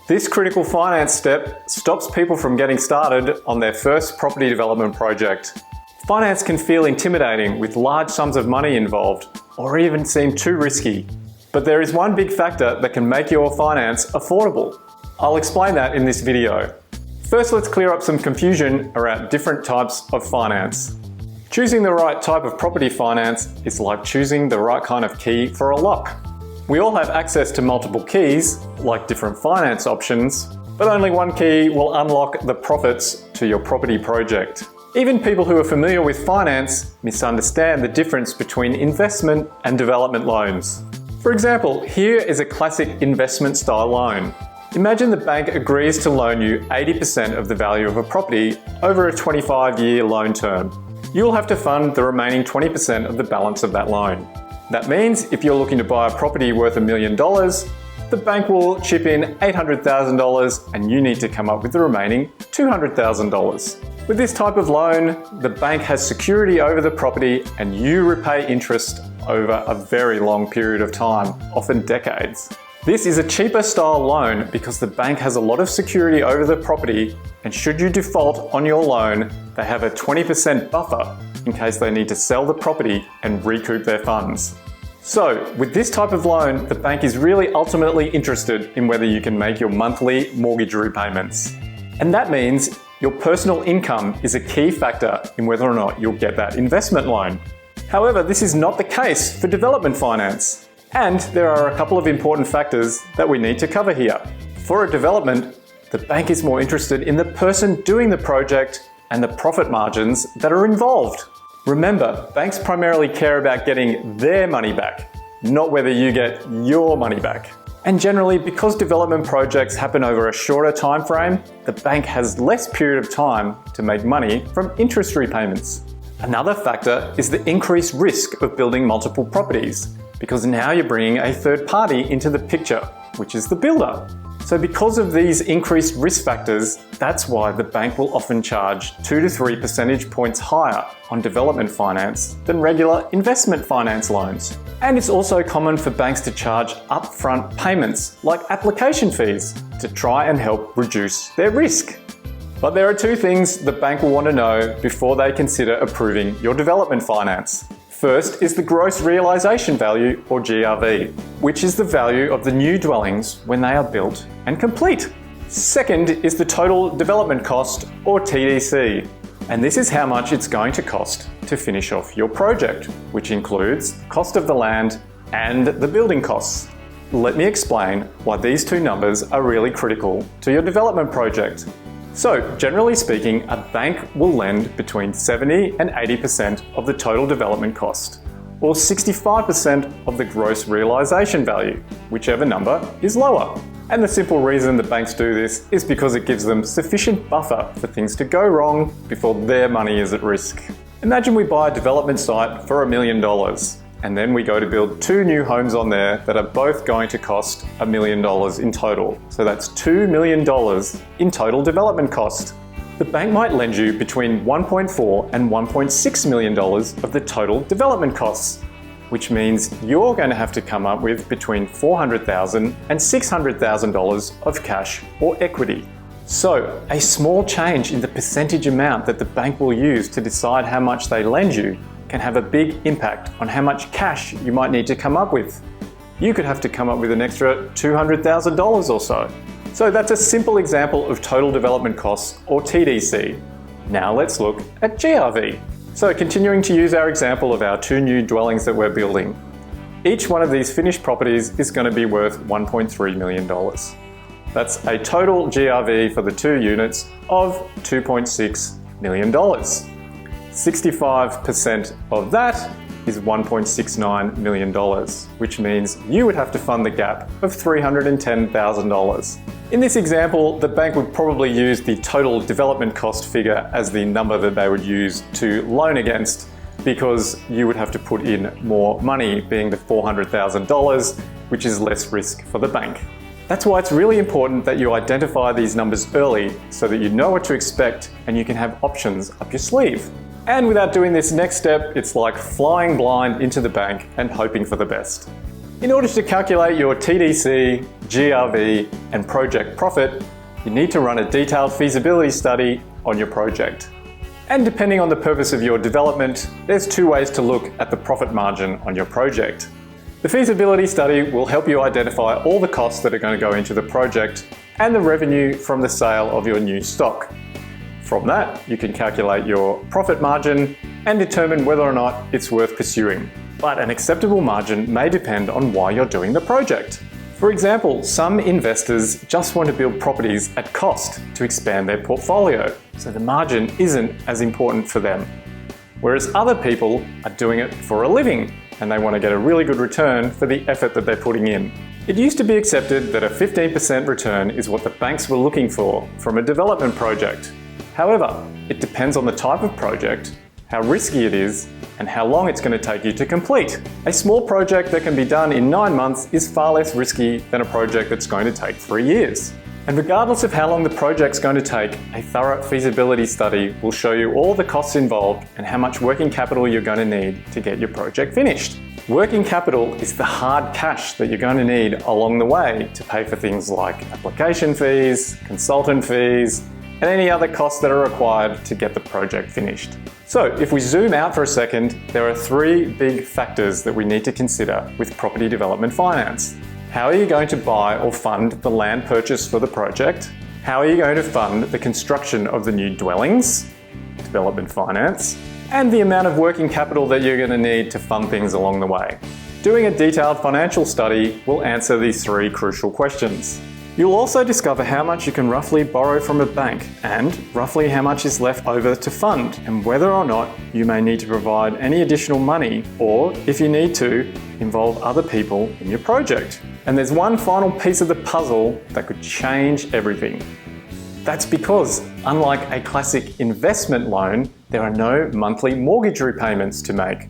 This critical finance step stops people from getting started on their first property development project. Finance can feel intimidating with large sums of money involved, or even seem too risky. But there is one big factor that can make your finance affordable. I'll explain that in this video. First, let's clear up some confusion around different types of finance. Choosing the right type of property finance is like choosing the right kind of key for a lock. We all have access to multiple keys, like different finance options, but only one key will unlock the profits to your property project. Even people who are familiar with finance misunderstand the difference between investment and development loans. For example, here is a classic investment style loan. Imagine the bank agrees to loan you 80% of the value of a property over a 25-year loan term. You'll have to fund the remaining 20% of the balance of that loan. That means if you're looking to buy a property worth $1 million, the bank will chip in $800,000 and you need to come up with the remaining $200,000. With this type of loan, the bank has security over the property and you repay interest over a very long period of time, often decades. This is a cheaper style loan because the bank has a lot of security over the property, and should you default on your loan, they have a 20% buffer in case they need to sell the property and recoup their funds. So, with this type of loan, the bank is really ultimately interested in whether you can make your monthly mortgage repayments. And that means your personal income is a key factor in whether or not you'll get that investment loan. However, this is not the case for development finance. And there are a couple of important factors that we need to cover here. For a development, the bank is more interested in the person doing the project and the profit margins that are involved. Remember, banks primarily care about getting their money back, not whether you get your money back. And generally, because development projects happen over a shorter time frame, the bank has less period of time to make money from interest repayments. Another factor is the increased risk of building multiple properties, because now you're bringing a third party into the picture, which is the builder. So because of these increased risk factors, that's why the bank will often charge 2 to 3 percentage points higher on development finance than regular investment finance loans. And it's also common for banks to charge upfront payments, like application fees, to try and help reduce their risk. But there are two things the bank will want to know before they consider approving your development finance. First is the gross realisation value, or GRV, which is the value of the new dwellings when they are built and complete. Second is the total development cost, or TDC, and this is how much it's going to cost to finish off your project, which includes cost of the land and the building costs. Let me explain why these two numbers are really critical to your development project. So, generally speaking, a bank will lend between 70 and 80% of the total development cost, or 65% of the gross realisation value, whichever number is lower. And the simple reason the banks do this is because it gives them sufficient buffer for things to go wrong before their money is at risk. Imagine we buy a development site for $1 million, and then we go to build 2 new homes on there that are both going to cost $1 million in total. So that's $2 million in total development cost. The bank might lend you between $1.4 and $1.6 million of the total development costs, which means you're going to have to come up with between $400,000 and $600,000 of cash or equity. So, a small change in the percentage amount that the bank will use to decide how much they lend you can have a big impact on how much cash you might need to come up with. You could have to come up with an extra $200,000 or so. So that's a simple example of total development costs, or TDC. Now let's look at GRV. So continuing to use our example of our 2 new dwellings that we're building. Each one of these finished properties is going to be worth $1.3 million. That's a total GRV for the 2 units of $2.6 million. 65% of that is $1.69 million, which means you would have to fund the gap of $310,000. In this example, the bank would probably use the total development cost figure as the number that they would use to loan against, because you would have to put in more money, being the $400,000, which is less risk for the bank. That's why it's really important that you identify these numbers early so that you know what to expect and you can have options up your sleeve. And without doing this next step, it's like flying blind into the bank and hoping for the best. In order to calculate your TDC, GRV, and project profit, you need to run a detailed feasibility study on your project. And depending on the purpose of your development, there's two ways to look at the profit margin on your project. The feasibility study will help you identify all the costs that are going to go into the project and the revenue from the sale of your new stock. From that, you can calculate your profit margin and determine whether or not it's worth pursuing. But an acceptable margin may depend on why you're doing the project. For example, some investors just want to build properties at cost to expand their portfolio, so the margin isn't as important for them. Whereas other people are doing it for a living and they want to get a really good return for the effort that they're putting in. It used to be accepted that a 15% return is what the banks were looking for from a development project. However, it depends on the type of project, how risky it is, and how long it's going to take you to complete. A small project that can be done in 9 months is far less risky than a project that's going to take 3 years. And regardless of how long the project's going to take, a thorough feasibility study will show you all the costs involved and how much working capital you're going to need to get your project finished. Working capital is the hard cash that you're going to need along the way to pay for things like application fees, consultant fees, and any other costs that are required to get the project finished. So if we zoom out for a second, there are 3 big factors that we need to consider with property development finance. How are you going to buy or fund the land purchase for the project? How are you going to fund the construction of the new dwellings? Development finance. And the amount of working capital that you're going to need to fund things along the way. Doing a detailed financial study will answer these 3 crucial questions. You'll also discover how much you can roughly borrow from a bank and roughly how much is left over to fund, and whether or not you may need to provide any additional money, or if you need to, involve other people in your project. And there's one final piece of the puzzle that could change everything. That's because, unlike a classic investment loan, there are no monthly mortgage repayments to make.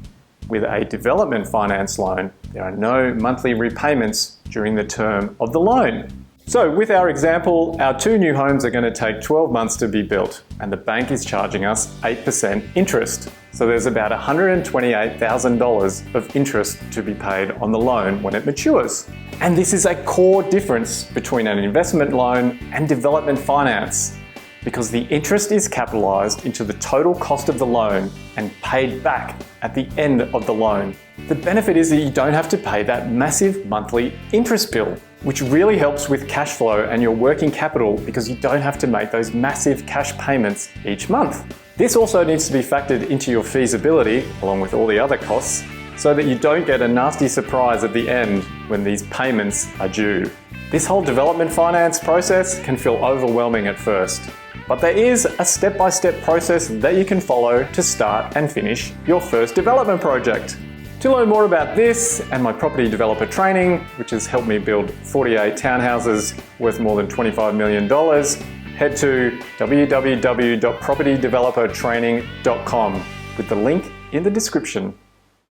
With a development finance loan, there are no monthly repayments during the term of the loan. So with our example, our 2 new homes are going to take 12 months to be built, and the bank is charging us 8% interest. So there's about $128,000 of interest to be paid on the loan when it matures. And this is a core difference between an investment loan and development finance, because the interest is capitalized into the total cost of the loan and paid back at the end of the loan. The benefit is that you don't have to pay that massive monthly interest bill, which really helps with cash flow and your working capital because you don't have to make those massive cash payments each month. This also needs to be factored into your feasibility, along with all the other costs, so that you don't get a nasty surprise at the end when these payments are due. This whole development finance process can feel overwhelming at first, but there is a step-by-step process that you can follow to start and finish your first development project. To learn more about this and my property developer training, which has helped me build 48 townhouses worth more than $25 million, head to www.propertydevelopertraining.com with the link in the description.